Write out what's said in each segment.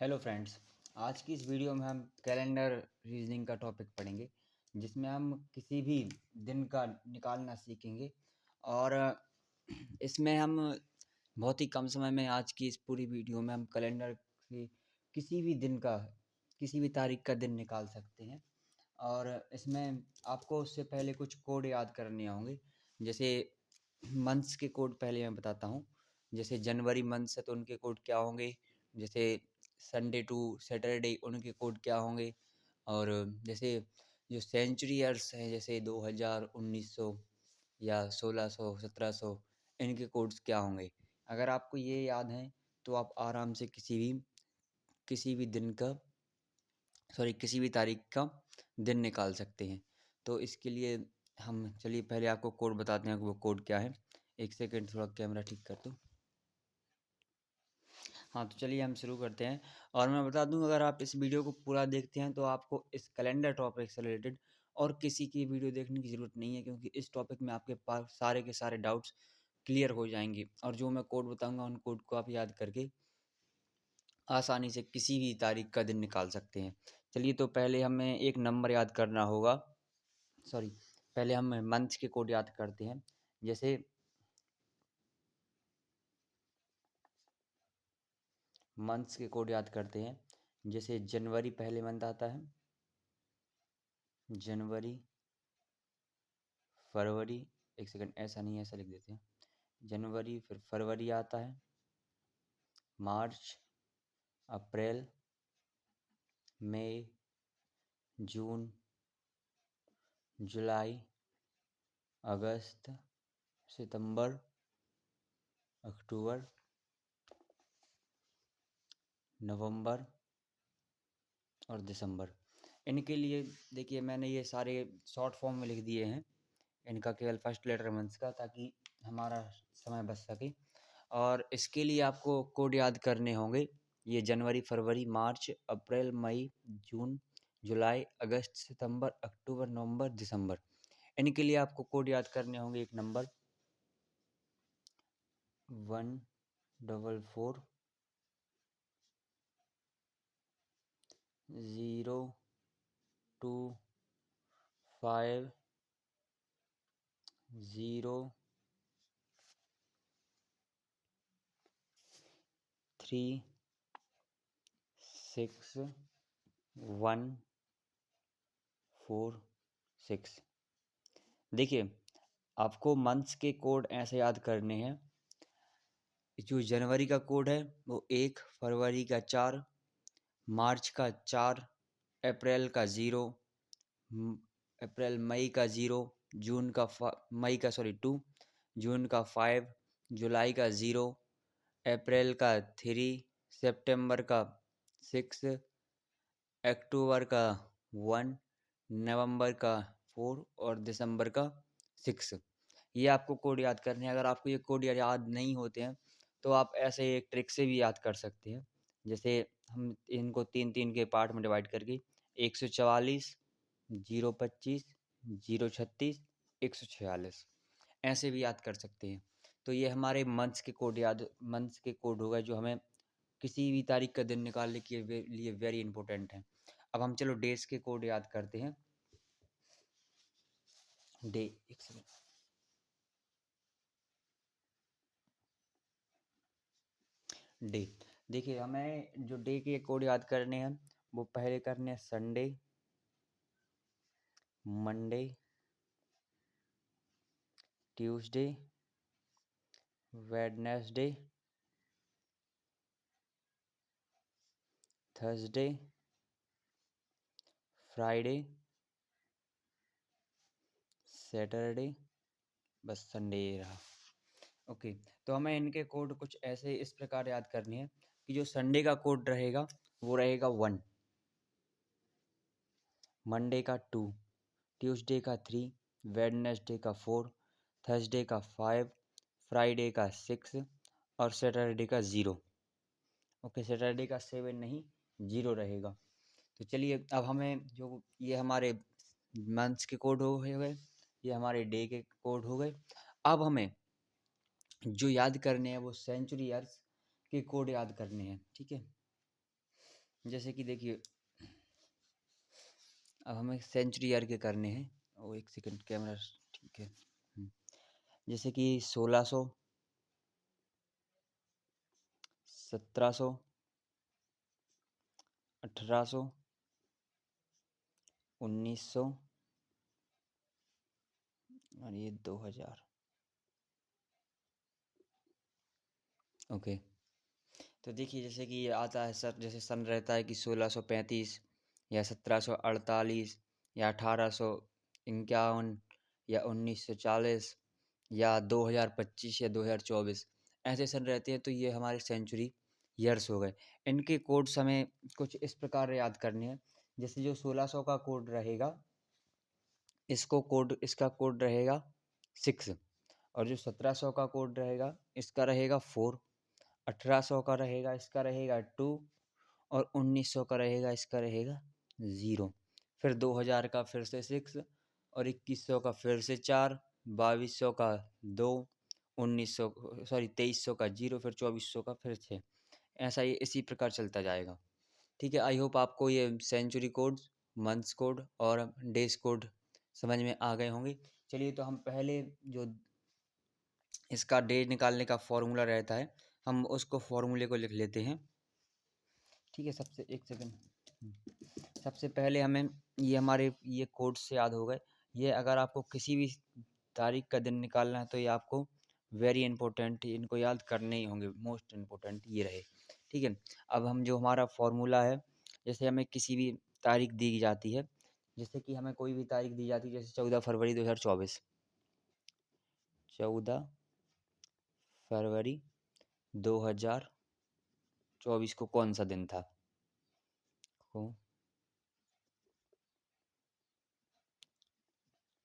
Hello friends. आज की इस वीडियो में हम कैलेंडर रीजनिंग का टॉपिक पढ़ेंगे, जिसमें हम किसी भी दिन का निकालना सीखेंगे। और इसमें हम बहुत ही कम समय में, आज की इस पूरी वीडियो में हम कैलेंडर से किसी भी दिन का, किसी भी तारीख का दिन निकाल सकते हैं। और इसमें आपको उससे पहले कुछ कोड याद करने होंगे। जैसे मंथ्स के कोड पहले मैं बताता हूँ। जैसे जनवरी मंथ्स है तो उनके कोड क्या होंगे, जैसे संडे टू सैटरडे उनके कोड क्या होंगे। और जैसे जो सेंचुरी ईयर्स हैं, जैसे 2000, 1900 या 1600, 1700, इनके कोड्स क्या होंगे। अगर आपको ये याद हैं तो आप आराम से किसी भी दिन का, सॉरी, किसी भी तारीख का दिन निकाल सकते हैं। तो इसके लिए हम, चलिए पहले आपको कोड बताते हैं कि वो कोड क्या है। एक सेकेंड, थोड़ा कैमरा ठीक कर दूँ। हाँ, तो चलिए हम शुरू करते हैं। और मैं बता दूं, अगर आप इस वीडियो को पूरा देखते हैं तो आपको इस कैलेंडर टॉपिक से रिलेटेड और किसी की वीडियो देखने की ज़रूरत नहीं है, क्योंकि इस टॉपिक में आपके पास सारे के सारे डाउट्स क्लियर हो जाएंगे। और जो मैं कोड बताऊंगा उन कोड को आप याद करके आसानी से किसी भी तारीख का दिन निकाल सकते हैं। चलिए, तो पहले हमें एक नंबर याद करना होगा। सॉरी, पहले हम मंथ के कोड याद करते हैं। जैसे मंथ्स के कोड याद करते हैं। जैसे जनवरी पहले मंथ आता है, जनवरी, फरवरी, एक सेकंड, ऐसा नहीं है, ऐसा लिख देते हैं। जनवरी, फिर फरवरी आता है, मार्च, अप्रैल, मई, जून, जुलाई, अगस्त, सितंबर, अक्टूबर, नवंबर और दिसंबर। इनके लिए देखिए, मैंने ये सारे शॉर्ट फॉर्म में लिख दिए हैं, इनका केवल फर्स्ट लेटर मंथ्स का, ताकि हमारा समय बच सके। और इसके लिए आपको कोड याद करने होंगे। ये जनवरी, फरवरी, मार्च, अप्रैल, मई, जून, जुलाई, अगस्त, सितंबर, अक्टूबर, नवंबर, दिसंबर। इनके लिए आपको कोड याद करने होंगे। एक नंबर 12436 देखिए, आपको मंथ्स के कोड ऐसे याद करने हैं। जो जनवरी का कोड है वो 1, फरवरी का 4, मार्च का 4, अप्रैल का 0, अप्रैल मई का 0, जून का मई का, सॉरी, 2, जून का 5, जुलाई का 0, अप्रैल का 3, सितंबर का 6, अक्टूबर का 1, नवंबर का 4 और दिसंबर का 6। ये आपको कोड याद करने हैं। अगर आपको ये कोड याद नहीं होते हैं तो आप ऐसे एक ट्रिक से भी याद कर सकते हैं। जैसे हम इनको 3-3 के पार्ट में डिवाइड करके 144, 025, 036, 146 ऐसे भी याद कर सकते हैं। तो ये हमारे मंथ्स के कोड होगा, जो हमें किसी भी तारीख का दिन निकालने के लिए वेरी इंपॉर्टेंट है। अब हम चलो डेज के कोड याद करते हैं। डे, एक सेकंड, डे। देखिए, हमें जो डे के कोड याद करने हैं वो पहले करने हैं Sunday, Monday, Tuesday, Wednesday, Thursday, Friday, Saturday, बस संडे ये रहा। ओके, तो हमें इनके कोड कुछ ऐसे इस प्रकार याद करने हैं कि जो संडे का कोड रहेगा वो रहेगा 1, मंडे का 2, ट्यूसडे का 3, वेडनेसडे का 4, थर्सडे का 5, फ्राइडे का 6 और सैटरडे का 0। ओके, सैटरडे का 7 नहीं, 0 रहेगा। तो चलिए, अब हमें जो ये हमारे मंथ्स के कोड हो गए, ये हमारे डे के कोड हो गए। अब हमें जो याद करने हैं वो सेंचुरी ईयर्स के कोड याद करने हैं। ठीक है, जैसे कि देखिए, अब हमें सेंचुरी ईयर के करने हैं। ओ एक सेकंड, कैमरा ठीक है। जैसे कि 1600, 1700, 1800, 1900 और ये 2000। ओके, तो देखिए जैसे कि ये आता है सर, जैसे सन रहता है कि 1635 या 1748 या 1851 या 1940 या 2025 या 2024, ऐसे सन रहते हैं। तो ये हमारे सेंचुरी ईयर्स हो गए। इनके कोड्स हमें कुछ इस प्रकार याद करने हैं। जैसे जो 1600 का कोड रहेगा, इसका कोड रहेगा 6, और जो 1700 का कोड रहेगा इसका रहेगा 4, 1800 का रहेगा इसका रहेगा 2, और 1900 का रहेगा इसका रहेगा 0। फिर 2000 का फिर से 6, और 2100 का फिर से 4, 2200 का 2, 1900 सॉरी 2300 का 0, फिर 2400 का फिर 6। ऐसा ही इसी प्रकार चलता जाएगा। ठीक है, आई होप आपको ये सेंचुरी कोड, मंथ्स कोड और डेज कोड समझ में आ गए होंगे। चलिए, तो हम पहले जो इसका डे निकालने का फॉर्मूला रहता है, हम उसको फॉर्मूले को लिख लेते हैं। ठीक है, सबसे एक सेकंड। सबसे पहले हमें ये हमारे ये कोड से याद हो गए। ये अगर आपको किसी भी तारीख का दिन निकालना है तो ये आपको वेरी इंपॉर्टेंट, इनको याद करने ही होंगे, मोस्ट इम्पोर्टेंट ये रहे। ठीक है, अब हम जो हमारा फॉर्मूला है, जैसे हमें किसी भी तारीख दी जाती है, जैसे कि हमें कोई भी तारीख दी जाती है, जैसे 14 फरवरी 2024, 14 फरवरी 2024 को कौन सा दिन था? को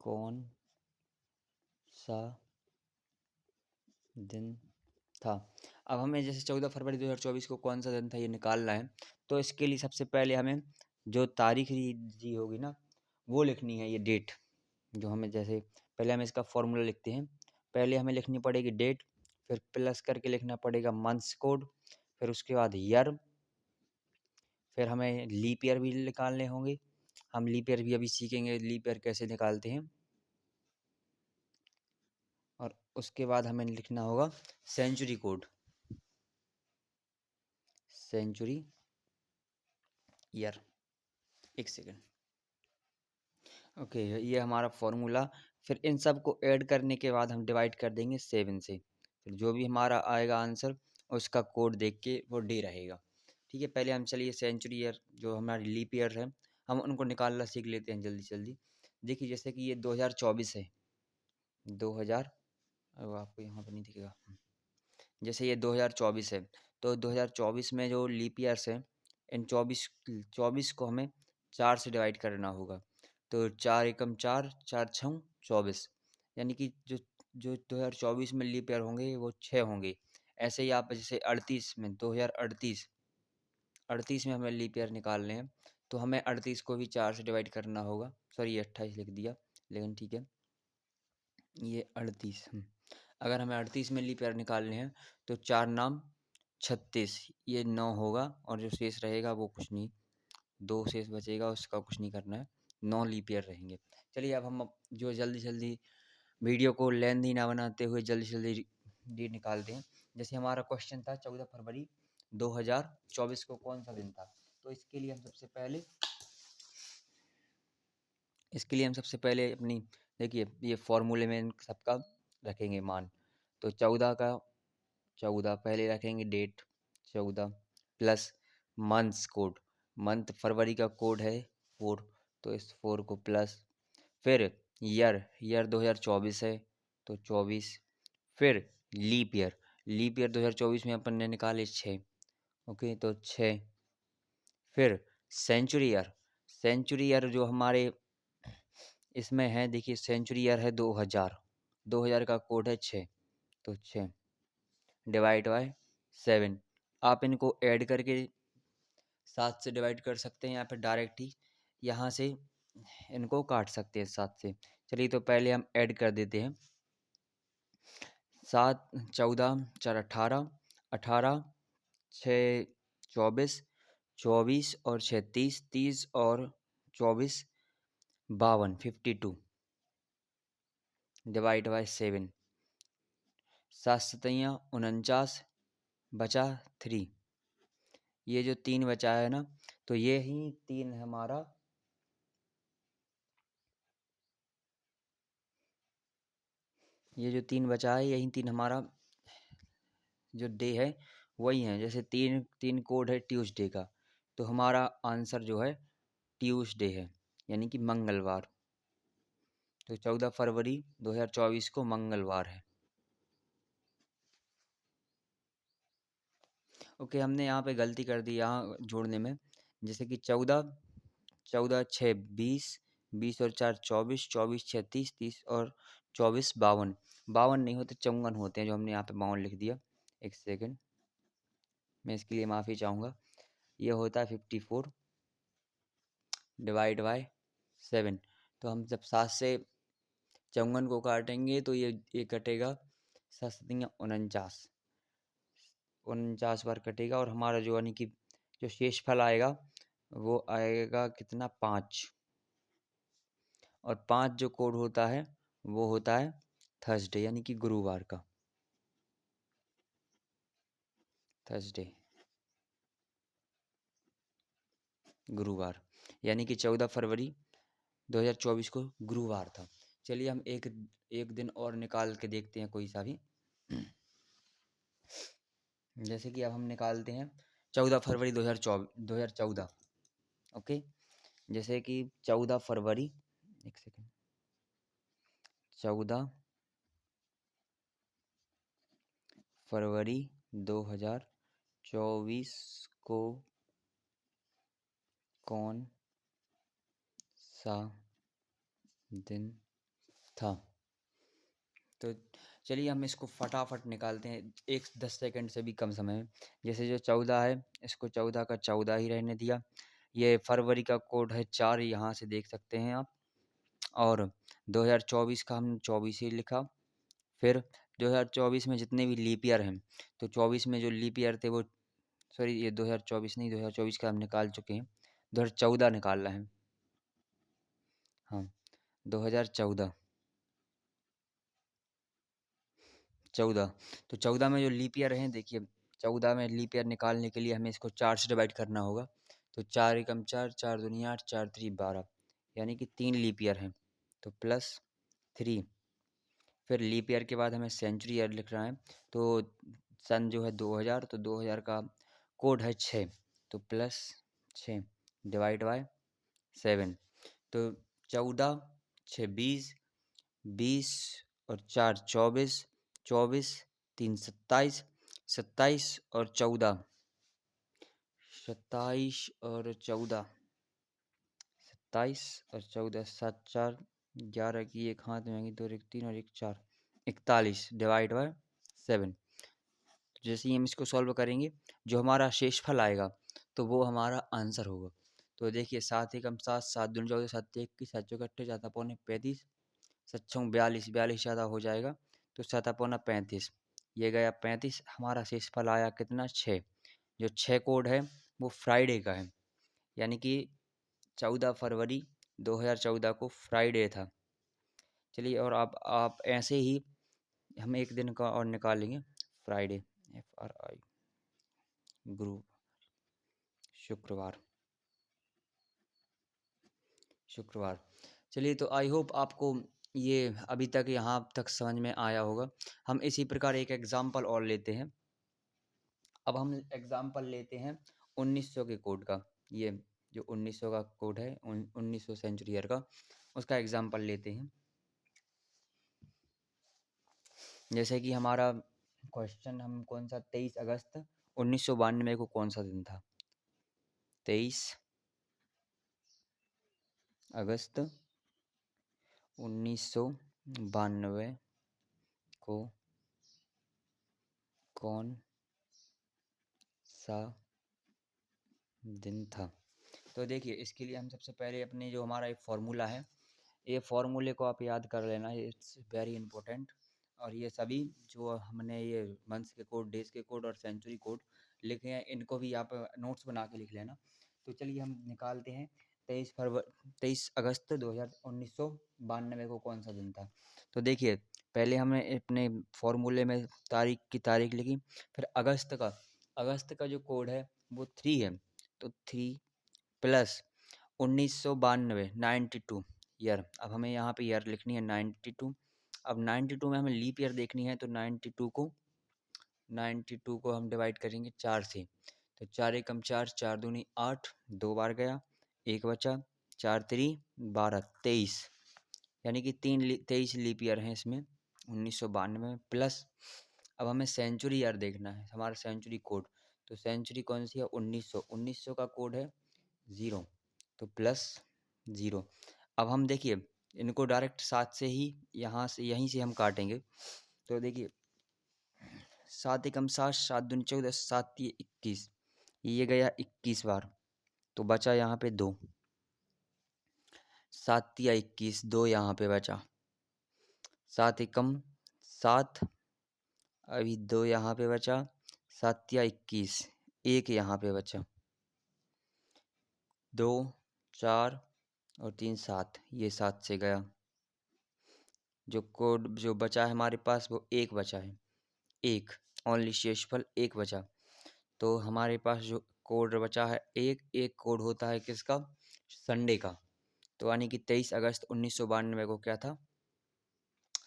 कौन सा दिन था? अब हमें जैसे 14 फरवरी 2024 को कौन सा दिन था ये निकालना है, तो इसके लिए सबसे पहले हमें जो तारीख दी होगी ना, वो लिखनी है, ये डेट जो हमें, जैसे पहले हम इसका फॉर्मूला लिखते हैं। पहले हमें लिखनी पड़ेगी डेट, फिर प्लस करके लिखना पड़ेगा मंथ्स कोड, फिर उसके बाद ईयर, फिर हमें लीप ईयर भी निकालने होंगे। हम लीप ईयर भी अभी सीखेंगे, लीप ईयर कैसे निकालते हैं। और उसके बाद हमें लिखना होगा सेंचुरी कोड, सेंचुरी ईयर। एक सेकेंड। ओके, ये हमारा फॉर्मूला। फिर इन सब को ऐड करने के बाद हम डिवाइड कर देंगे 7 से। फिर जो भी हमारा आएगा आंसर, उसका कोड देख के वो डे रहेगा। ठीक है, पहले हम चलिए सेंचुरी ईयर जो हमारी लीप ईयर है, हम उनको निकालना सीख लेते हैं जल्दी जल्दी। देखिए जैसे कि ये 2024 है, 2000, अब आपको यहाँ पर नहीं दिखेगा। जैसे ये 2024 है, तो 2024 में जो लीप ईयर्स हैं, इन 24 को हमें 4 से डिवाइड करना होगा। तो 4 एकम 4, 4 छः 24, यानी कि जो जो 2024 में लीप ईयर होंगे वो 6 होंगे। ऐसे ही आप जैसे 38 में 2038, 38 में हमें लीप ईयर निकालने हैं, तो हमें 38 को भी 4 से डिवाइड करना होगा। सॉरी, ये 28 लिख दिया, लेकिन ठीक है, ये 38। अगर हमें 38 में लीप ईयर निकालने हैं तो 4 नाम 36, ये 9 होगा, और जो शेष रहेगा वो कुछ नहीं, 2 शेष बचेगा, उसका कुछ नहीं करना है, 9 लीप ईयर रहेंगे। चलिए, अब हम जो जल्दी जल्दी वीडियो को लेंथी ना बनाते हुए जल्दी जल्दी डेट निकालते हैं। जैसे हमारा क्वेश्चन था 14 फरवरी 2024 को कौन सा दिन था, तो इसके लिए हम सबसे पहले अपनी, देखिए ये फॉर्मूले में इन सबका रखेंगे मान। तो 14 पहले रखेंगे date 14, plus months code, month फरवरी का कोड है 4, तो इस 4 को प्लस, फिर ईयर 2024 है तो 24, फिर लीप ईयर 2024 में अपन ने निकाले 6। ओके, तो 6, फिर सेंचुरी ईयर जो हमारे इसमें है, देखिए सेंचुरी ईयर है 2000, 2000 का कोड है 6, तो 6 डिवाइड बाय 7। आप इनको ऐड करके 7 से डिवाइड कर सकते हैं, या फिर डायरेक्ट ही यहाँ से इनको काट सकते हैं 7 से। चलिए, तो पहले हम ऐड कर देते हैं। 7 14 4 18, 18 6 24, 24 और 36, 30 और 24, 52, 52 डिवाइड बाय 7, 7 सतैया 49, बचा 3। ये जो 3 बचा है ना, तो ये ही 3 हमारा ये जो 3 बचा है यही 3 हमारा जो डे है वही है। जैसे 3 कोड है ट्यूसडे का, तो हमारा आंसर जो है ट्यूसडे है, यानी कि मंगलवार। तो 14 फरवरी 2024 को मंगलवार है। ओके, हमने यहाँ पे गलती कर दी यहाँ जोड़ने में। जैसे कि 14, 14 6 20, 20 और 4 24, 24 6 30, 30 और 24 52। 52 नहीं होते, 54 होते हैं, जो हमने यहाँ पे 52 लिख दिया। एक सेकंड, मैं इसके लिए माफ़ी चाहूँगा। ये होता है 54 डिवाइड बाय 7। तो हम जब 7 से 54 को काटेंगे तो ये कटेगा 7 सतैया 49, 49 बार कटेगा, और हमारा जो यानी कि जो शेष फल आएगा वो आएगा कितना, 5। और 5 जो कोड होता है वो होता है थर्सडे, यानी कि गुरुवार का। थर्सडे, गुरुवार, यानी कि 14 फरवरी 2024 को गुरुवार था। चलिए हम एक दिन और निकाल के देखते हैं कोई सा भी। जैसे कि अब हम निकालते हैं 14 फरवरी 2014। ओके, जैसे कि 14 फरवरी, एक सेकंड, 14 फरवरी 2024 को कौन सा दिन था? तो चलिए हम इसको फटाफट निकालते हैं, 10 सेकंड से भी कम समय में। जैसे जो 14 है, इसको 14 का 14 ही रहने दिया। ये फरवरी का कोड है 4, यहाँ से देख सकते हैं आप। और 2024 का हमने 24 ही लिखा। फिर 2024 में जितने भी लीप ईयर हैं, तो 24 में जो लीप ईयर थे वो, सॉरी ये 2024 नहीं, 2024 का हम निकाल चुके हैं, 2014 निकालना है। हाँ, 2014, 14। तो 14 में जो लीप ईयर हैं, देखिए 14 में लीप ईयर निकालने के लिए हमें इसको 4 से डिवाइड करना होगा। तो 4 एकम 4, 4 दूनी 8, 4 3 12, यानी कि 3 लीप ईयर हैं, तो प्लस 3। फिर लीप ईयर के बाद हमें सेंचुरी ईयर लिखना है। तो सन जो है 2000, तो 2000 का कोड है 6, तो प्लस 6 डिवाइड बाय 7। तो 14 6 20, 20 और 4 24, 24 3 27, 27 और 14, 27 और 14, 27 और 14, 7 4 11 की एक हाथ में आएंगी, 2 1 3 और 1 4, 41 डिवाइड बाय 7। जैसे ही हम इसको सॉल्व करेंगे, जो हमारा शेषफल आएगा तो वो हमारा आंसर होगा। तो देखिए 7 एकम 7, 7 दूनी 14, 7 21, 7 चौके 28, 7 पौने 35, 7 छः 42, 42 ज़्यादा हो जाएगा, तो 7 पौना 35, ये गया 35। हमारा शेषफल आया कितना, 6। जो 6 कोड है वो फ्राइडे का है, यानी कि 14 फरवरी 2014 को फ्राइडे था। चलिए, और आप ऐसे ही हम एक दिन का और निकालेंगे, फ्राइडे, FRI, गुरु, शुक्रवार, शुक्रवार। चलिए, तो आई होप आपको ये अभी तक यहाँ तक समझ में आया होगा। हम इसी प्रकार एक एग्जाम्पल और लेते हैं। अब हम एग्जाम्पल लेते हैं 1900 के कोड का। ये जो 1900 का कोड है, 1900 सेंचुरी ईयर का, उसका एग्जाम्पल लेते हैं। जैसे कि हमारा क्वेश्चन, हम कौन सा, 23 अगस्त 1992 को कौन सा दिन था? 23 अगस्त 1992 को कौन सा दिन था? तो देखिए, इसके लिए हम सबसे पहले अपने जो हमारा एक फार्मूला है, ये फार्मूले को आप याद कर लेना, इट्स वेरी इंपॉर्टेंट। और ये सभी जो हमने ये मंथ्स के कोड, डेज के कोड और सेंचुरी कोड लिखे हैं, इनको भी आप नोट्स बना के लिख लेना। तो चलिए हम निकालते हैं 23 अगस्त 1992 को कौन सा दिन था। तो देखिए पहले हमने अपने फॉर्मूले में तारीख लिखी, फिर अगस्त का जो कोड है वो 3 है, तो 3 प्लस 1992 92 ईयर। अब हमें यहाँ पे ईयर लिखनी है 92। अब 92 में हमें लीप ईयर देखनी है, तो 92 को हम डिवाइड करेंगे 4 से। तो 4 एकम 4, 4 दूनी 8, 2 बार गया, 1 बचा, 4 3 12, 23, यानी कि 23 लीप ईयर हैं इसमें 1992 में। प्लस अब हमें सेंचुरी ईयर देखना है, हमारा सेंचुरी कोड। तो सेंचुरी कौन सी है? 1900 का कोड है 0, तो प्लस 0। अब हम देखिए इनको डायरेक्ट 7 से ही यहीं से हम काटेंगे। तो देखिए 7 एकम 7, 7 दूनी 14, 7 तिये 21, ये गया 21 बार, तो बचा यहाँ पे 2, 7 तिया 21, 2 यहाँ पे बचा, 7 एकम 7, अभी 2 यहाँ पे बचा, 7 तिया 21, 1 यहाँ पे बचा, 2 4 और 3 7, ये 7 से गया। जो कोड जो बचा है हमारे पास वो 1 बचा है, 1 ओनली, शेषफल 1 बचा। तो हमारे पास जो कोड बचा है एक कोड होता है किसका? संडे का। तो यानी कि 23 अगस्त 1992 को क्या था?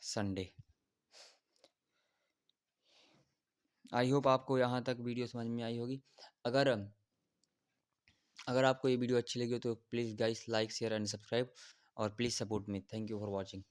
संडे। आई होप आपको यहाँ तक वीडियो समझ में आई होगी। अगर आपको ये वीडियो अच्छी लगी हो तो please guys like share and subscribe, और please support me. Thank you for watching.